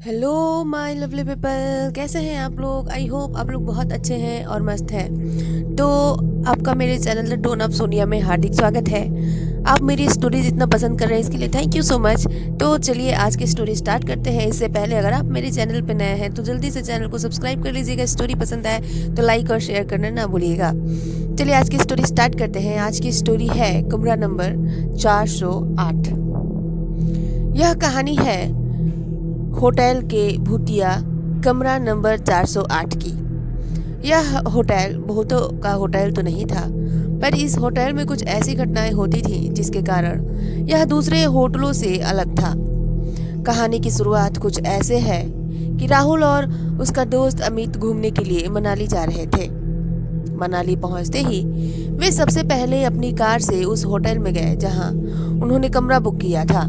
Hello my lovely people, कैसे हैं आप लोग। आई होप आप लोग बहुत अच्छे हैं और मस्त हैं। तो आपका मेरे channel the tone of Sonia में हार्दिक स्वागत है। आप मेरी स्टोरीज इतना पसंद कर रहे हैं इसके लिए थैंक यू सो मच। तो चलिए आज की स्टोरी स्टार्ट करते हैं। इससे पहले अगर आप मेरे चैनल पर नए हैं तो जल्दी से चैनल को सब्सक्राइब कर लीजिएगा। स्टोरी पसंद आए तो लाइक और शेयर करना ना भूलिएगा। चलिए आज की स्टोरी स्टार्ट करते हैं। आज की स्टोरी है कमरा नंबर 408। यह कहानी है होटल के भूतिया कमरा नंबर 408 की। यह होटल बहुतों का होटल तो नहीं था, पर इस होटल में कुछ ऐसी घटनाएं होती थी जिसके कारण यह दूसरे होटलों से अलग था। कहानी की शुरुआत कुछ ऐसे है कि राहुल और उसका दोस्त अमित घूमने के लिए मनाली जा रहे थे। मनाली पहुंचते ही वे सबसे पहले अपनी कार से उस होटल में गए जहां उन्होंने कमरा बुक किया था।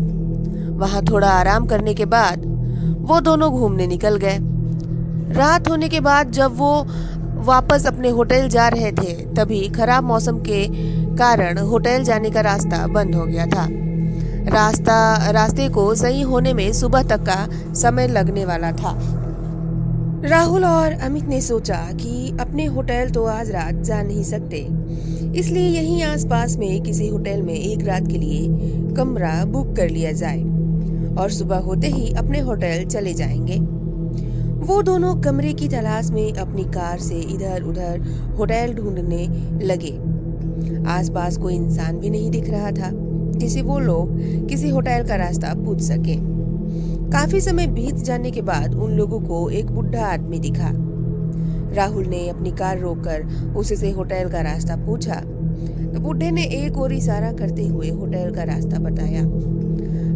वहां थोड़ा आराम करने के बाद वो दोनों घूमने निकल गए। रात होने के बाद जब वो वापस अपने होटल जा रहे थे तभी खराब मौसम के कारण होटल जाने का रास्ता बंद हो गया था। रास्ते को सही होने में सुबह तक का समय लगने वाला था। राहुल और अमित ने सोचा कि अपने होटल तो आज रात जा नहीं सकते, इसलिए यहीं आसपास में किसी होटल में एक रात के लिए कमरा बुक कर लिया जाए और सुबह होते ही अपने होटल चले जाएंगे। वो दोनों कमरे की तलाश में अपनी कार से इधर उधर होटल ढूंढने लगे। आसपास कोई इंसान भी नहीं दिख रहा था जिसे वो लोग किसी होटल का रास्ता पूछ सके। काफी समय बीत जाने के बाद उन लोगों को एक बुढ़ा आदमी दिखा। राहुल ने अपनी कार रोककर उससे होटल का रास्ता पूछा तो बुढ़े ने एक और इशारा करते हुए होटल का रास्ता बताया।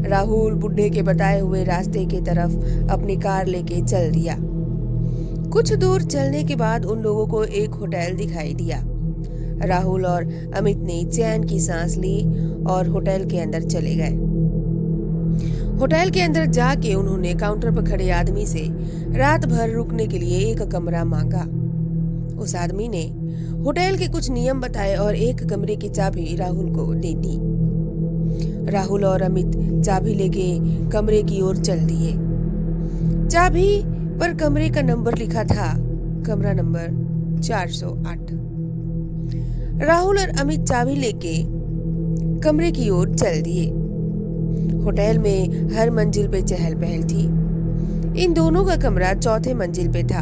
राहुल बुढ़े के बताए हुए रास्ते की तरफ अपनी कार लेके चल दिया। कुछ दूर चलने के बाद उन लोगों को एक होटल दिखाई दिया। राहुल और अमित ने चैन की सांस ली और होटल के अंदर चले गए। होटल के अंदर जाके उन्होंने काउंटर पर खड़े आदमी से रात भर रुकने के लिए एक कमरा मांगा। उस आदमी ने होटल के कुछ नियम बताए और एक कमरे की चाबी राहुल को दे दी। राहुल और अमित चाबी लेके कमरे की ओर चल दिए। चाबी पर कमरे का नंबर लिखा था, कमरा नंबर 408। राहुल और अमित चाबी लेके कमरे की ओर चल दिए। होटल में हर मंजिल पे चहल पहल थी। इन दोनों का कमरा चौथे मंजिल पे था।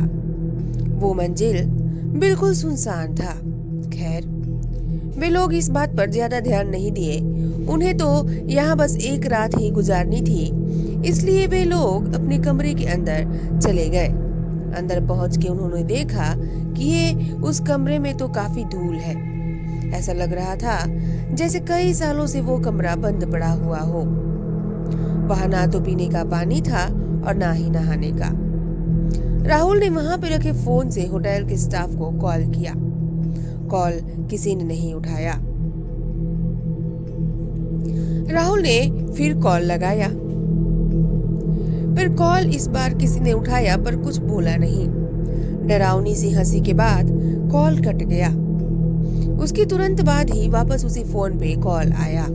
वो मंजिल बिल्कुल सुनसान था। खैर, वे लोग इस बात पर ज्यादा ध्यान नहीं दिए। उन्हें तो यहाँ बस एक रात ही गुजारनी थी, इसलिए वे लोग अपने कमरे के अंदर चले गए। अंदर पहुंच के उन्होंने देखा कि ये उस कमरे में तो काफी धूल है। ऐसा लग रहा था जैसे कई सालों से वो कमरा बंद पड़ा हुआ हो। वहां ना तो पीने का पानी था और ना ही नहाने का। राहुल ने वहां पे रखे फोन से होटल के स्टाफ को कॉल किया। कॉल किसी ने नहीं उठाया। राहुल ने फिर कॉल लगाया, पर कॉल इस बार किसी ने उठाया पर कुछ बोला नहीं। डरावनी सी हंसी के बाद कॉल कट गया। उसके तुरंत बाद ही वापस उसी फोन पे कॉल आया।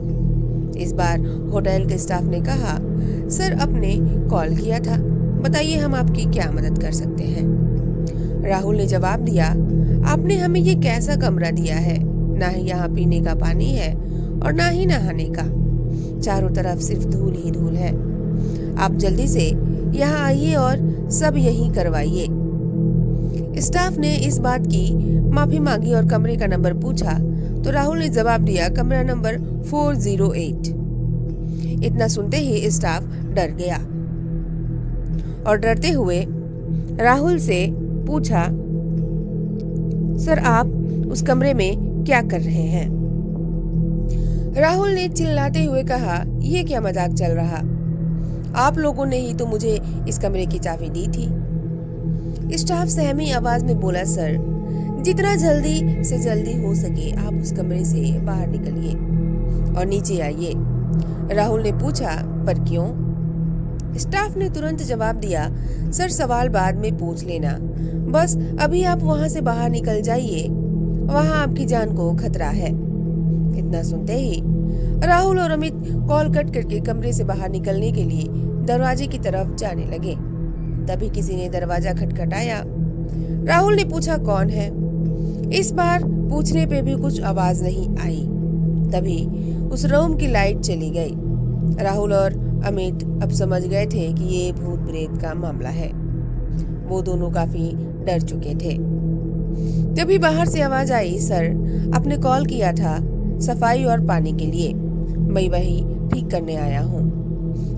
इस बार होटल के स्टाफ ने कहा, सर आपने कॉल किया था, बताइए हम आपकी क्या मदद कर सकते हैं। राहुल ने जवाब दिया, आपने हमें ये कैसा कमरा दिया है, ना ही यहाँ पीने का पानी है और ना ही नहाने का। चारों तरफ सिर्फ धूल ही धूल है। आप जल्दी से यहाँ आइए और सब यहीं करवाइए। स्टाफ ने इस बात की माफी मांगी और कमरे का नंबर पूछा तो राहुल ने जवाब दिया, कमरा नंबर 408। इतना सुनते ही स्टाफ डर गया और डरते हुए राहुल से पूछा, सर आप उस कमरे में क्या कर रहे हैं। राहुल ने चिल्लाते हुए कहा, ये क्या मजाक चल रहा, आप लोगों ने ही तो मुझे इस कमरे की चाबी दी थी। स्टाफ सहमी आवाज में बोला, सर जितना जल्दी से जल्दी हो सके आप उस कमरे से बाहर निकलिए और नीचे आइए। राहुल ने पूछा, पर क्यों। स्टाफ ने तुरंत जवाब दिया, सर सवाल बाद में पूछ लेना, बस अभी आप वहां से बाहर निकल जाइए, वहां आपकी जान को खतरा है। इतना सुनते ही राहुल और अमित कॉल कट करके कमरे से बाहर निकलने के लिए दरवाजे की तरफ जाने लगे। तभी किसी ने दरवाजा खटखटाया। राहुल ने पूछा कौन है। इस बार पूछने पे भी कुछ आवाज नहीं आई। तभी उस रूम की लाइट चली गई। राहुल और अमित अब समझ गए थे कि ये भूत प्रेत का मामला है। वो दोनों काफी डर चुके थे। तभी बाहर से आवाज आई, सर आपने कॉल किया था सफाई और पानी के लिए, मैं वही ठीक करने आया हूँ।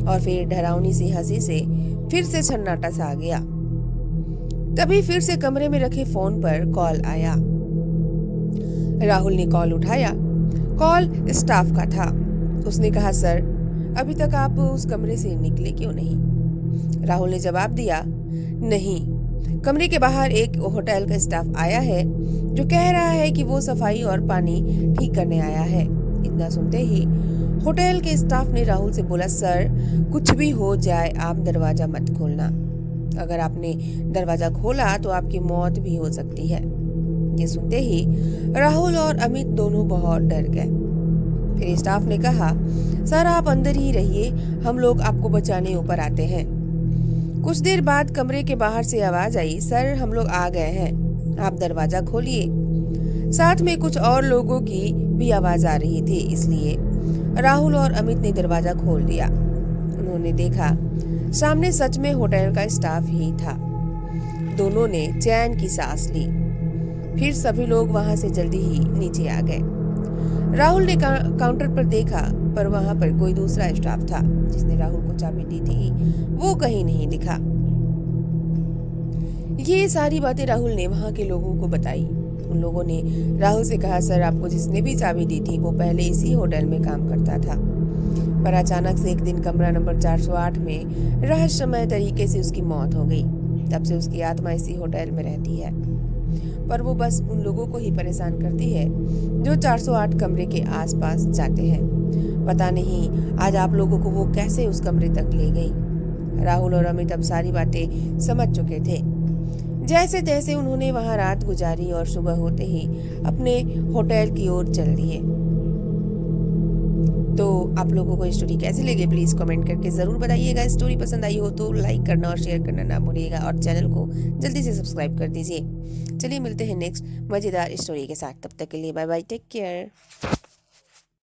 और फिर डरावनी सी हंसी से फिर से सन्नाटा सा आ गया। तभी फिर से कमरे में रखे फोन पर कॉल आया। राहुल ने कॉल उठाया। कॉल स्टाफ का था। उसने कहा, सर अभी तक आप उस कमरे से निकले क्यों नहीं? राहुल ने जवाब दिया, नहीं, कमरे के बाहर एक होटल का स्टाफ आया है जो कह रहा है कि वो सफाई और पानी ठीक करने आया है। इतना सुनते ही होटल के स्टाफ ने राहुल से बोला, सर कुछ भी हो जाए आप दरवाजा मत खोलना। अगर आपने दरवाजा खोला तो आपकी मौत भी हो सकती है। ये सुनते ही राहुल और अमित दोनों बहुत डर गए। फिर स्टाफ ने कहा, सर आप अंदर ही रहिए, हम लोग आपको बचाने ऊपर आते हैं। कुछ देर बाद कमरे के बाहर से आवाज आई, सर हम लोग आ गए हैं, आप दरवाजा खोलिए। साथ में कुछ और लोगों की भी आवाज आ रही थी, इसलिए राहुल और अमित ने दरवाजा खोल दिया। उन्होंने देखा सामने सच में होटल का स्टाफ ही था। दोनों ने चैन की सांस ली। फिर सभी लोग वहां से जल्दी ही नीचे आ गए। राहुल ने काउंटर पर देखा, पर वहां पर कोई दूसरा स्टाफ था जिसने राहुल को चाबी दी थी, वो कहीं नहीं दिखा। ये सारी बातें राहुल ने वहां के लोगों को बताई। उन लोगों ने राहुल से कहा, सर आपको जिसने भी चाबी दी थी वो पहले इसी होटल में काम करता था, पर अचानक से एक दिन कमरा नंबर 408 में रहस्यमय तरीके से उसकी मौत हो गई। तब से उसकी आत्मा इसी होटल में रहती है, पर वो बस उन लोगों को ही परेशान करती है जो 408 कमरे के आसपास जाते हैं। पता नहीं आज आप लोगों को वो कैसे उस कमरे तक ले गई। राहुल और अमित अब सारी बातें समझ चुके थे। जैसे तैसे उन्होंने वहां रात गुजारी और सुबह होते ही अपने होटल की ओर चल दिए। तो आप लोगों को स्टोरी कैसी लगी प्लीज कमेंट करके जरूर बताइएगा। स्टोरी पसंद आई हो तो लाइक करना और शेयर करना ना भूलिएगा और चैनल को जल्दी से सब्सक्राइब कर दीजिए। चलिए मिलते हैं नेक्स्ट मजेदार स्टोरी के साथ, तब तक के लिए बाय बाय, टेक केयर।